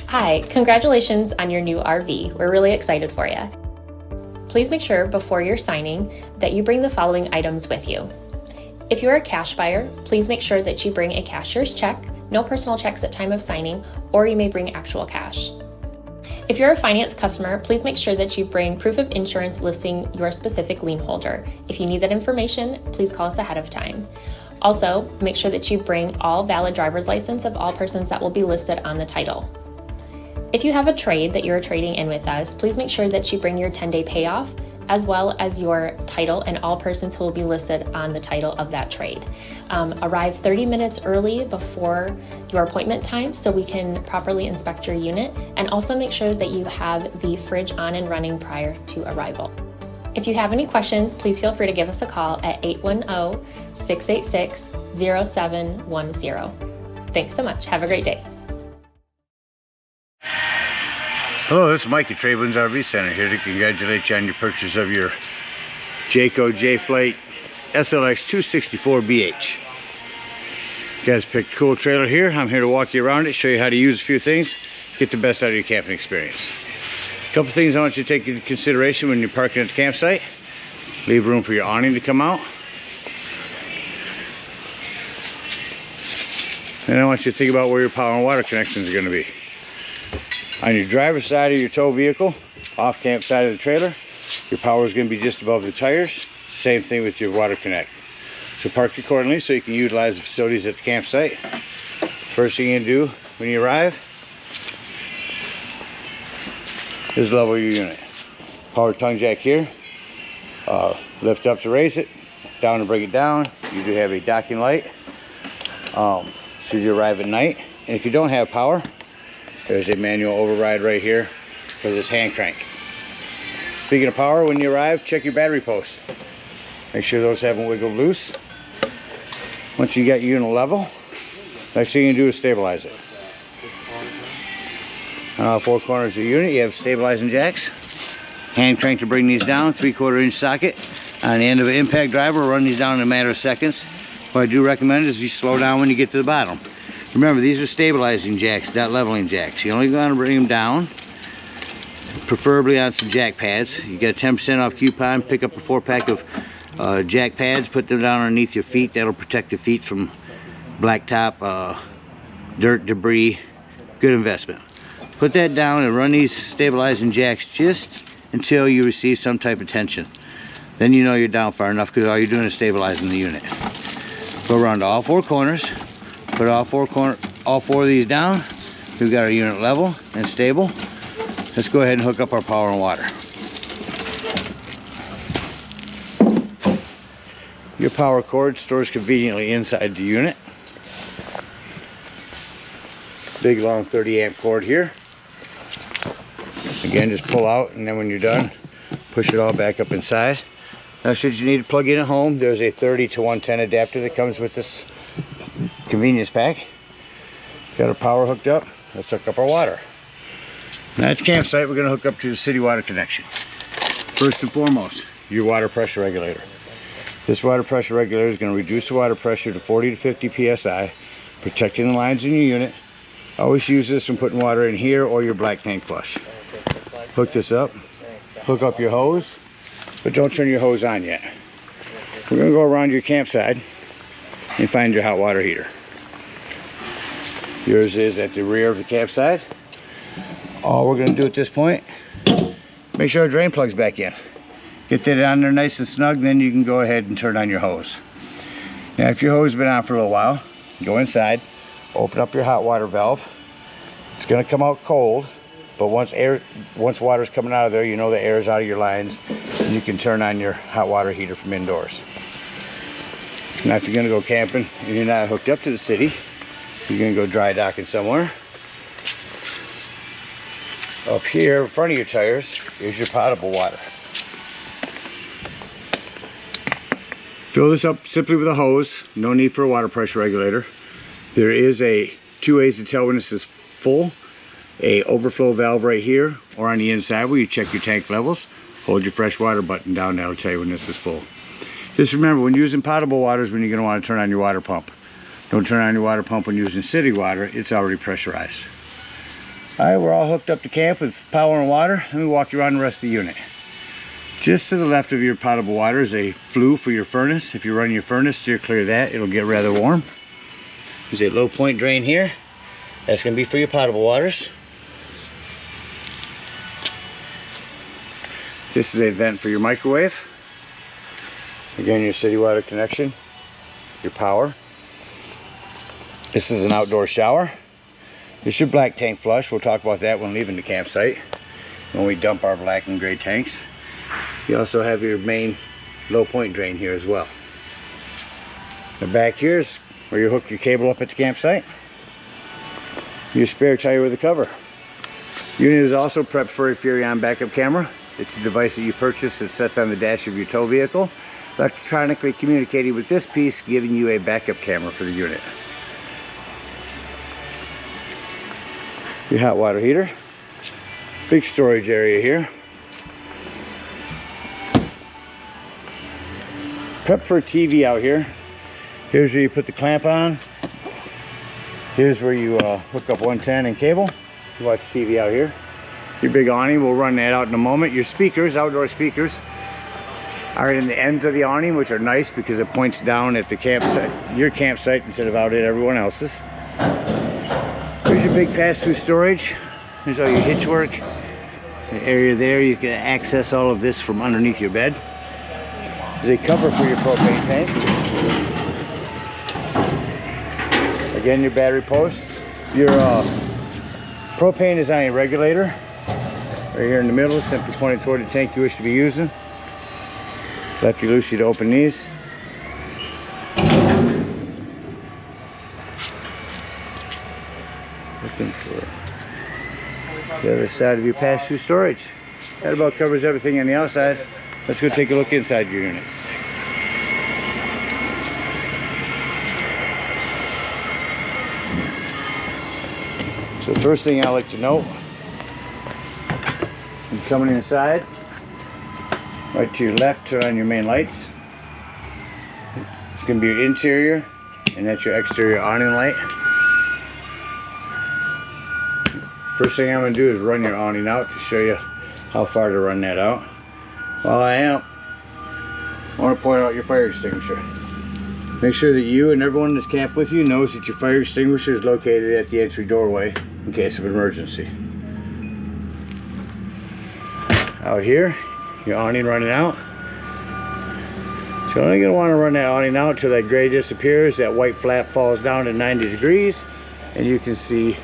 Hi, congratulations on your new RV. We're really excited for you. Please make sure before you're signing that you bring the following items with you. If you're a cash buyer, please make sure that you bring a cashier's check, no personal checks at time of signing, or you may bring actual cash. If you're a finance customer, please make sure that you bring proof of insurance listing your specific lien holder. If you need that information, please call us ahead of time. Also, make sure that you bring all valid driver's license of all persons that will be listed on the title. If you have a trade that you're trading in with us, please make sure that you bring your 10-day payoff as well as your title and all persons who will be listed on the title of that trade. Arrive 30 minutes early before your appointment time so we can properly inspect your unit, and also make sure that you have the fridge on and running prior to arrival. If you have any questions, please feel free to give us a call at 810-686-0710. Thanks so much. Have a great day. Hello, this is Mike at TradeWinds RV Center here to congratulate you on your purchase of your JAYFLIGHT SLX 264BH. You guys picked a cool trailer here. I'm here to walk you around it, show you how to use a few things, get the best out of your camping experience. A couple things I want you to take into consideration when you're parking at the campsite. Leave room for your awning to come out. And I want you to think about where your power and water connections are going to be. On your driver's side of your tow vehicle, off camp side of the trailer, your power is going to be just above the tires. Same thing with your water connect. So park accordingly so you can utilize the facilities at the campsite. First thing you're going to do when you arrive is level your unit. Power tongue jack here. Lift up to raise it, down to bring it down. You do have a docking light should you arrive at night. And if you don't have power, there's a manual override right here for this hand crank. Speaking of power, when you arrive, check your battery posts. Make sure those haven't wiggled loose. Once you got your unit level, next thing you can do is stabilize it. On all four corners of the unit, you have stabilizing jacks. Hand crank to bring these down, 3/4 inch socket. On the end of an impact driver, we'll run these down in a matter of seconds. What I do recommend is you slow down when you get to the bottom. Remember, these are stabilizing jacks, not leveling jacks. You're only going to bring them down, preferably on some jack pads. You get a 10% off coupon, pick up a 4-pack of jack pads, put them down underneath your feet. That'll protect the feet from blacktop, dirt, debris. Good investment. Put that down and run these stabilizing jacks just until you receive some type of tension. Then you know you're down far enough because all you're doing is stabilizing the unit. Go around to all four corners. Put all four of these down. We've got our unit level and stable. Let's go ahead and hook up our power and water. Your power cord stores conveniently inside the unit. Big long 30 amp cord here. Again, just pull out, and then when you're done, push it all back up inside. Now, should you need to plug in at home, there's a 30 to 110 adapter that comes with this convenience pack. Got our power hooked up. Let's hook up our water. Now at the campsite, we're going to hook up to the city water connection. First and foremost, your water pressure regulator. This water pressure regulator is going to reduce the water pressure to 40 to 50 psi, protecting the lines in your unit. Always use this when putting water in here or your black tank flush. Hook this up. Hook up your hose, but don't turn your hose on yet. We're going to go around your campsite and find your hot water heater. Yours is at the rear of the campsite. All we're going to do at this point, make sure our drain plug's back in. Get that on there nice and snug, then you can go ahead and turn on your hose. Now if your hose has been on for a little while, go inside, open up your hot water valve. It's going to come out cold, but once water's coming out of there, you know the air is out of your lines, and you can turn on your hot water heater from indoors. Now if you're going to go camping and you're not hooked up to the city, you're going to go dry docking somewhere. Up here in front of your tires is your potable water. Fill this up simply with a hose. No need for a water pressure regulator. There is two ways to tell when this is full. A overflow valve right here, or on the inside where you check your tank levels. Hold your fresh water button down. That'll tell you when this is full. Just remember, when using potable water is when you're going to want to turn on your water pump. Don't turn on your water pump when using city water. It's already pressurized. All right, we're all hooked up to camp with power and water. Let me walk you around the rest of the unit. Just to the left of your potable water is a flue for your furnace. If you're running your furnace, steer clear of that. It'll get rather warm. There's a low point drain here. That's going to be for your potable waters. This is a vent for your microwave. Again, your city water connection, your power. This is an outdoor shower. This is your black tank flush. We'll talk about that when leaving the campsite, when we dump our black and gray tanks. You also have your main low point drain here as well. The back here is where you hook your cable up at the campsite. Your spare tire with a cover. Unit is also prepped for a Furrion backup camera. It's a device that you purchase that sets on the dash of your tow vehicle, electronically communicating with this piece, giving you a backup camera for the unit. Your hot water heater. Big storage area here. Prep for a TV out here. Here's where you put the clamp on. Here's where you hook up 110 and cable. You watch TV out here. Your big awning, we'll run that out in a moment. Your speakers, outdoor speakers, are in the ends of the awning, which are nice because it points down at the campsite, your campsite, instead of out at everyone else's. Here's your big pass-through storage. Here's all your hitch work. The area there, you can access all of this from underneath your bed. There's a cover for your propane tank. Again, your battery post. Your propane is on a regulator. Right here in the middle, simply pointed toward the tank you wish to be using. Lefty loosey to open these. Looking for the other side of your pass-through storage. That about covers everything on the outside. Let's go take a look inside your unit. So the first thing I like to note, you're coming inside, right to your left, turn on your main lights. It's going to be your interior, and that's your exterior awning light. First thing I'm going to do is run your awning out to show you how far to run that out. While I am, I want to point out your fire extinguisher. Make sure that you and everyone that's camped with you knows that your fire extinguisher is located at the entry doorway in case of an emergency. Out here, your awning running out. So you're only going to want to run that awning out until that gray disappears, that white flap falls down at 90 degrees, and you can see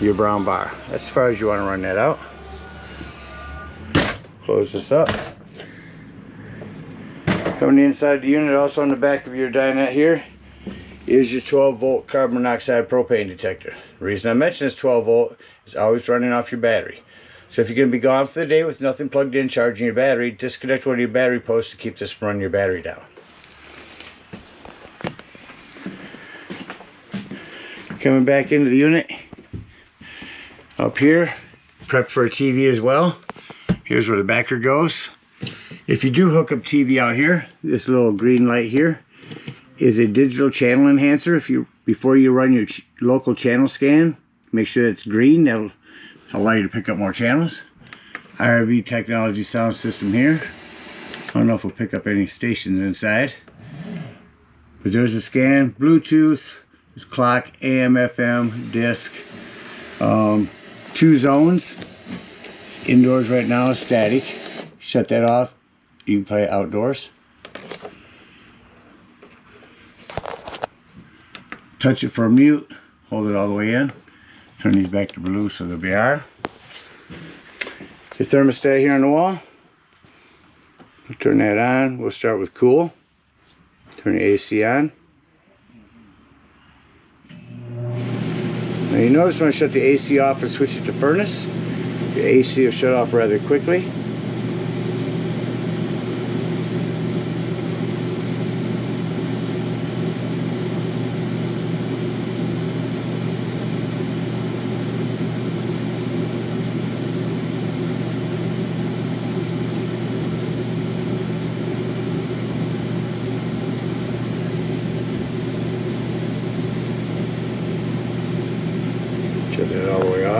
your brown bar. That's as far as you want to run that out. Close this up. Coming inside the unit, also on the back of your dinette here, is your 12-volt carbon monoxide propane detector. The reason I mention this 12-volt is always running off your battery. So if you're going to be gone for the day with nothing plugged in charging your battery, disconnect one of your battery posts to keep this from running your battery down. Coming back into the unit, up here, prep for a TV as well. Here's where the backer goes. If you do hook up TV out here, this little green light here is a digital channel enhancer. Before you run your local channel scan, make sure it's green. That'll allow you to pick up more channels. RV technology sound system here. I don't know if we'll pick up any stations inside, but there's a scan, Bluetooth, there's clock, AM, FM, disc, 2 zones. It's indoors right now, static. Shut that off, you can play outdoors. Touch it for a mute, hold it all the way in. Turn these back to blue so they'll be on. Your thermostat here on the wall. We'll turn that on. We'll start with cool. Turn the AC on. Now you notice when I shut the AC off and switch it to furnace, the AC will shut off rather quickly. Shut that all the way off.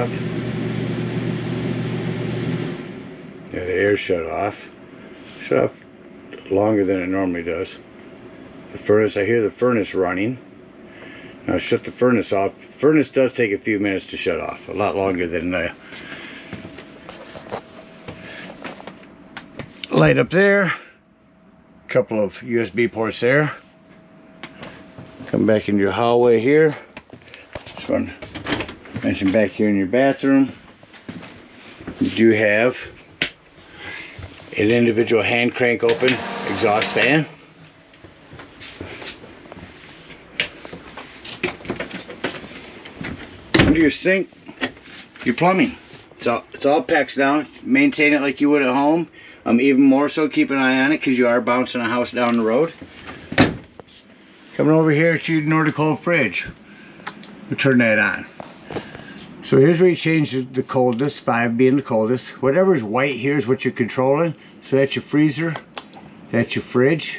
air shut off. Shut off longer than it normally does. The furnace, I hear the furnace running. Now shut the furnace off. The furnace does take a few minutes to shut off, a lot longer than the light up there. Couple of USB ports there. Come back into your hallway here. Just want to mention back here in your bathroom, you do have an individual hand crank open exhaust fan. Under your sink, your plumbing. It's all PEX now. Maintain it like you would at home. Even more so, keep an eye on it because you are bouncing a house down the road. Coming over here to your Nordic cold fridge. We'll turn that on. So here's where you change the coldest, 5 being the coldest. Whatever's white here is what you're controlling. So that's your freezer, that's your fridge.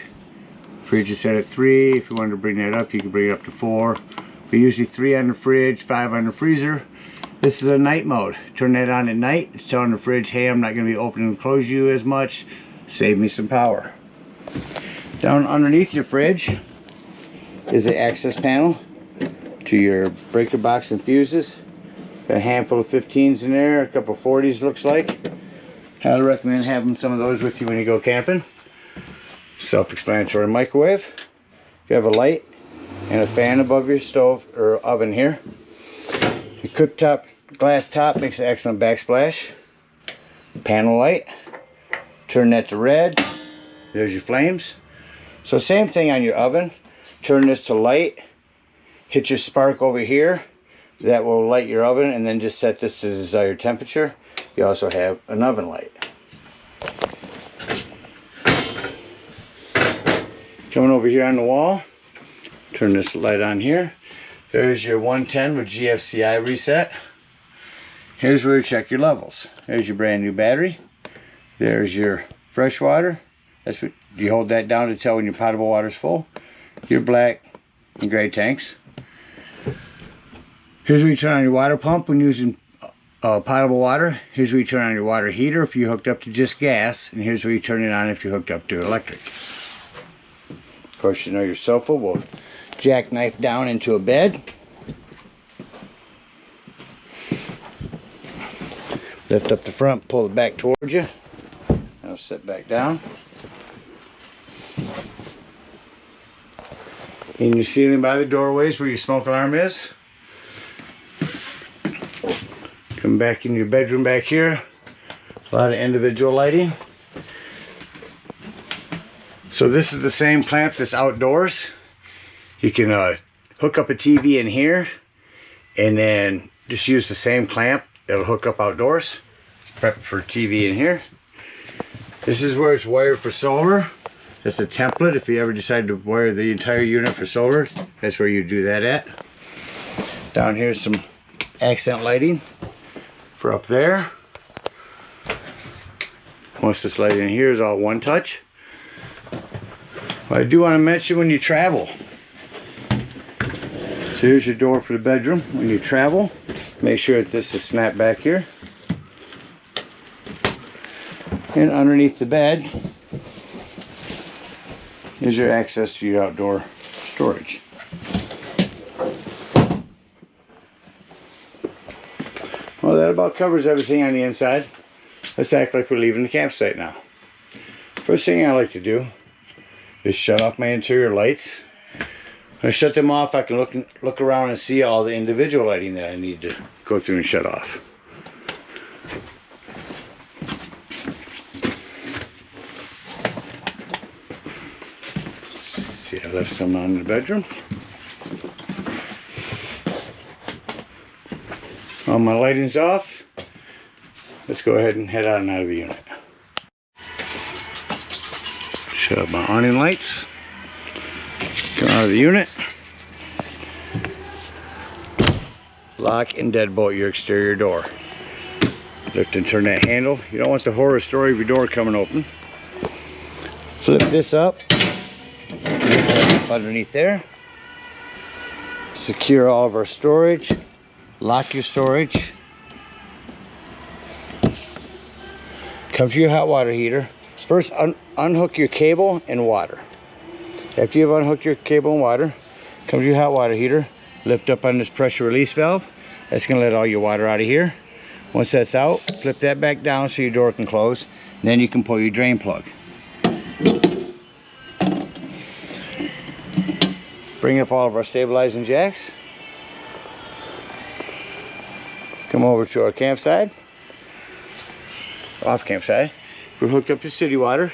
Fridge is set at 3. If you wanted to bring that up, you can bring it up to 4. But usually 3 on the fridge, 5 on the freezer. This is a night mode. Turn that on at night. It's telling the fridge, hey, I'm not going to be opening and closing you as much. Save me some power. Down underneath your fridge is the access panel to your breaker box and fuses. Got a handful of 15s in there, a couple of 40s looks like. Highly recommend having some of those with you when you go camping. Self-explanatory microwave. You have a light and a fan above your stove or oven here. Your cooktop glass top makes an excellent backsplash. Panel light. Turn that to red. There's your flames. So same thing on your oven. Turn this to light. Hit your spark over here. That will light your oven, and then just set this to the desired temperature. You also have an oven light. Coming over here on the wall, turn this light on here. There's your 110 with GFCI reset. Here's where you check your levels. There's your brand new battery. There's your fresh water. That's what you hold that down to tell when your potable water is full. Your black and gray tanks. Here's where you turn on your water pump when using potable water. Here's where you turn on your water heater if you're hooked up to just gas. And here's where you turn it on if you're hooked up to electric. Of course, you know your sofa will jackknife down into a bed. Lift up the front, pull it back towards you. Now sit back down. In your ceiling by the doorways where your smoke alarm is. Come back in your bedroom back here. A lot of individual lighting. So this is the same clamp that's outdoors. You can hook up a TV in here and then just use the same clamp. It'll hook up outdoors. Prep for TV in here. This is where it's wired for solar. That's a template. If you ever decide to wire the entire unit for solar, that's where you do that at. Down here is some accent lighting for up there. Most of this lighting here is all one touch. But I do want to mention when you travel. So here's your door for the bedroom. When you travel, make sure that this is snapped back here. And underneath the bed is your access to your outdoor storage. Well, that about covers everything on the inside. Let's act like we're leaving the campsite now. First thing I like to do is shut off my interior lights. When I shut them off, I can look around and see all the individual lighting that I need to go through and shut off. See, I left some on in the bedroom. All my lighting's off. Let's go ahead and head out and out of the unit. Shut up my awning lights. Come out of the unit. Lock and deadbolt your exterior door. Lift and turn that handle. You don't want the horror story of your door coming open. Flip this up. Underneath there. Secure all of our storage. Lock your storage. Come to your hot water heater. First, unhook your cable and water. After you've unhooked your cable and water, come to your hot water heater, lift up on this pressure release valve. That's gonna let all your water out of here. Once that's out, flip that back down so your door can close. Then you can pull your drain plug. Bring up all of our stabilizing jacks. Come over to our campsite. Off campsite. If we're hooked up to city water,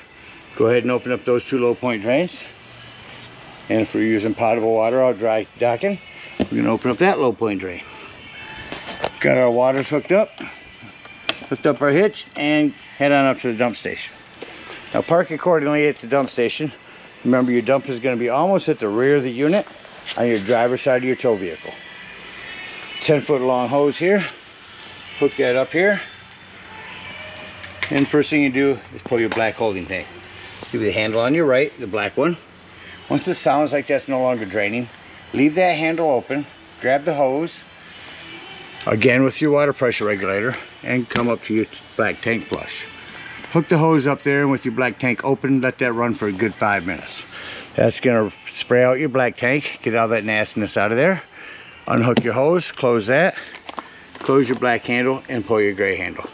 go ahead and open up those 2 low point drains. And if we're using potable water out dry docking, we're gonna open up that low point drain. Got our waters hooked up. Lift up our hitch and head on up to the dump station. Now park accordingly at the dump station. Remember, your dump is going to be almost at the rear of the unit on your driver's side of your tow vehicle. 10-foot long hose here. Hook that up here. And first thing you do is pull your black holding tank. Give the handle on your right, the black one. Once it sounds like that's no longer draining, leave that handle open, grab the hose, again with your water pressure regulator, and come up to your black tank flush. Hook the hose up there, and with your black tank open, let that run for a good 5 minutes. That's gonna spray out your black tank, get all that nastiness out of there. Unhook your hose, close that, close your black handle, and pull your gray handle.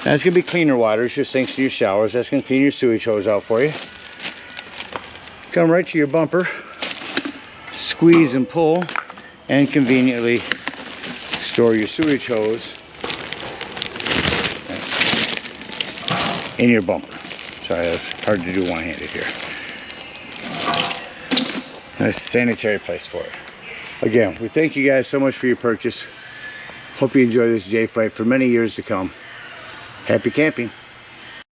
Now it's gonna be cleaner water, it's your sinks and your showers. That's gonna clean your sewage hose out for you. Come right to your bumper, squeeze and pull, and conveniently store your sewage hose in your bumper. Sorry, that's hard to do one-handed here. Nice sanitary place for it. Again, we thank you guys so much for your purchase. Hope you enjoy this JAYFLIGHT for many years to come. Happy camping.